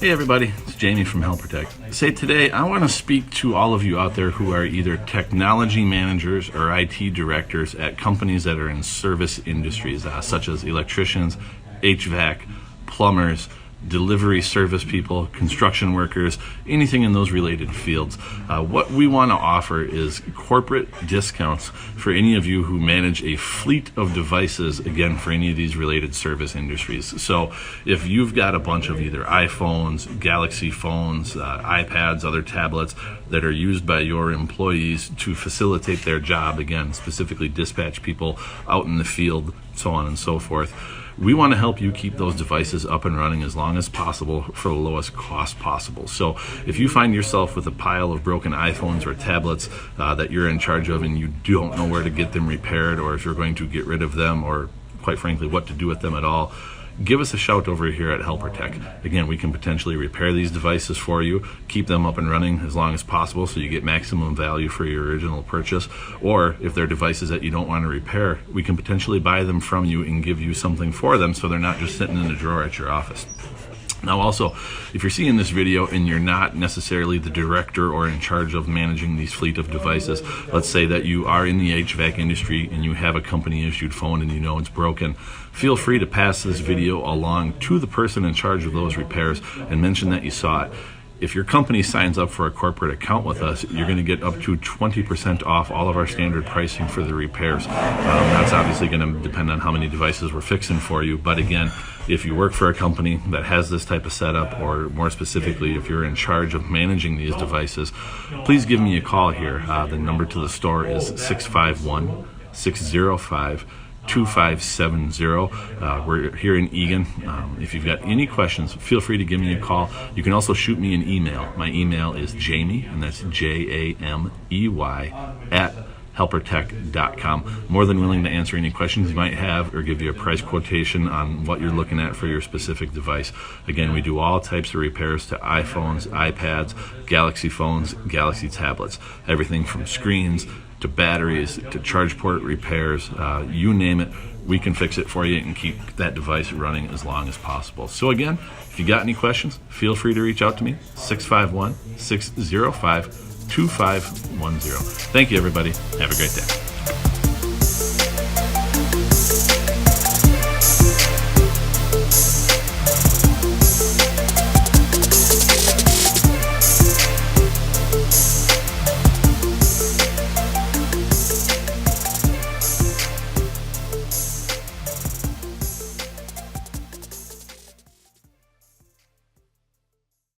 Hey everybody, it's Jamie from Helpertech. Today I want to speak to all of you out there who are either technology managers or IT directors at companies that are in service industries, such as electricians, HVAC, plumbers, delivery service people, construction workers, anything in those related fields. What we want to offer is corporate discounts for any of you who manage a fleet of devices, again, for any of these related service industries. So if you've got a bunch of either iPhones, Galaxy phones, iPads, other tablets that are used by your employees to facilitate their job, again, specifically dispatch people out in the field, so on and so forth, we want to help you keep those devices up and running as long as possible for the lowest cost possible. So if you find yourself with a pile of broken iPhones or tablets that you're in charge of and you don't know where to get them repaired, or if you're going to get rid of them, or quite frankly what to do with them at all, give us a shout over here at Helpertech. Again, we can potentially repair these devices for you, keep them up and running as long as possible so you get maximum value for your original purchase. Or if they're devices that you don't want to repair, we can potentially buy them from you and give you something for them so they're not just sitting in a drawer at your office. Now also, if you're seeing this video and you're not necessarily the director or in charge of managing these fleet of devices, let's say that you are in the HVAC industry and you have a company issued phone and you know it's broken, feel free to pass this video along to the person in charge of those repairs and mention that you saw it. If your company signs up for a corporate account with us, you're going to get up to 20% off all of our standard pricing for the repairs. That's obviously going to depend on how many devices we're fixing for you. But again, if you work for a company that has this type of setup, or more specifically, if you're in charge of managing these devices, please give me a call here. The number to the store is 651-605-2570. We're here in Eagan. If you've got any questions, feel free to give me a call. You can also shoot me an email. My email is Jamie, and that's Jamey at helpertech.com. More than willing to answer any questions you might have or give you a price quotation on what you're looking at for your specific device. Again, we do all types of repairs to iPhones, iPads, Galaxy phones, Galaxy tablets, everything from screens to batteries to charge port repairs, you name it, we can fix it for you and keep that device running as long as possible. So again, if you got any questions, feel free to reach out to me, 651-605-2510. Thank you, everybody. Have a great day.